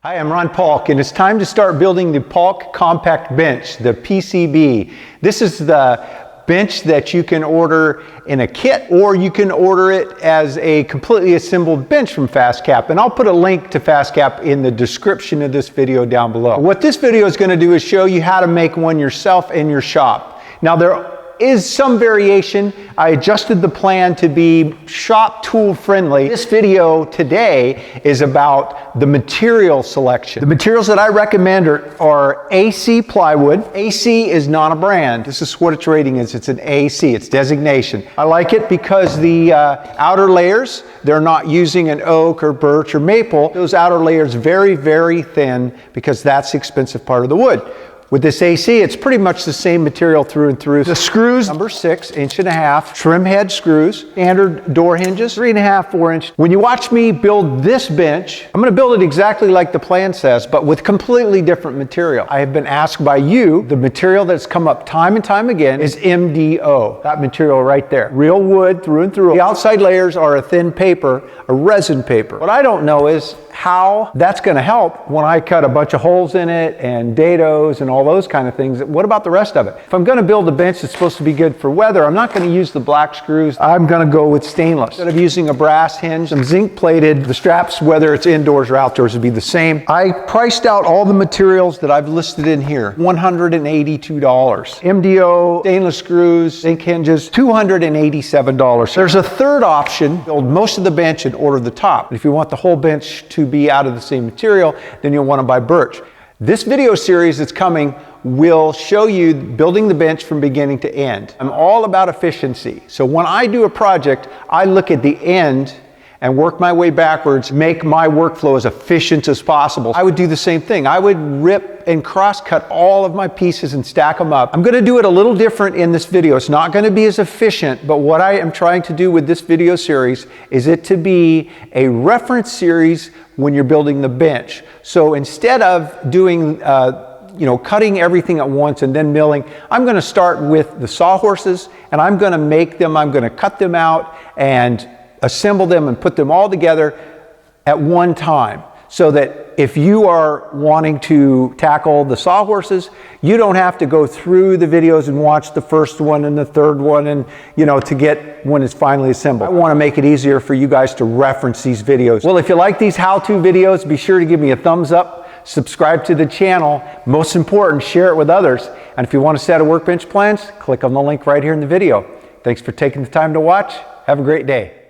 Hi, I'm Ron Paulk, and it's time to start building the Paulk Compact Bench, the PCB. This is the bench that you can order in a kit, or you can order it as a completely assembled bench from FastCap, and I'll put a link to FastCap in the description of this video down below. What this video is going to do is show you how to make one yourself in your shop. Now, there is some variation. I adjusted the plan to be shop tool friendly. This video today is about the material selection. The materials that I recommend are AC plywood. AC is not a brand. This is what its rating is. It's an AC, it's designation. I like it because the outer layers, they're not using an oak or birch or maple. Those outer layers very, very thin because that's the expensive part of the wood. With this AC, it's pretty much the same material through and through. The screws, number 6, 1.5 inch, trim head screws, standard door hinges, 3.5, 4 inch. When you watch me build this bench, I'm gonna build it exactly like the plan says, but with completely different material. I have been asked by you, the material that's come up time and time again is MDO, that material right there. Real wood through and through. The outside layers are a thin paper, a resin paper. What I don't know is how that's going to help when I cut a bunch of holes in it and dados and all those kind of things. What about the rest of it? If I'm going to build a bench that's supposed to be good for weather, I'm not going to use the black screws. I'm going to go with stainless. Instead of using a brass hinge, I'm zinc plated. The straps, whether it's indoors or outdoors, would be the same. I priced out all the materials that I've listed in here. $182. MDO, stainless screws, zinc hinges, $287. There's a third option. Build most of the bench and order the top. If you want the whole bench to be out of the same material, then you'll want to buy birch. This video series that's coming will show you building the bench from beginning to end. I'm all about efficiency. So when I do a project, I look at the end and work my way backwards, make my workflow as efficient as possible. I would do the same thing. I would rip and cross-cut all of my pieces and stack them up. I'm gonna do it a little different in this video. It's not gonna be as efficient, but what I am trying to do with this video series is it to be a reference series when you're building the bench. So instead of doing cutting everything at once and then milling, I'm gonna start with the sawhorses, and I'm gonna make them, I'm gonna cut them out and assemble them and put them all together at one time, so that if you are wanting to tackle the sawhorses, you don't have to go through the videos and watch the first one and the third one and to get when it's finally assembled. I want to make it easier for you guys to reference these videos. Well, if you like these how-to videos, be sure to give me a thumbs up, subscribe to the channel, most important, share it with others, and if you want a set of workbench plans, click on the link right here in the video. Thanks for taking the time to watch. Have a great day.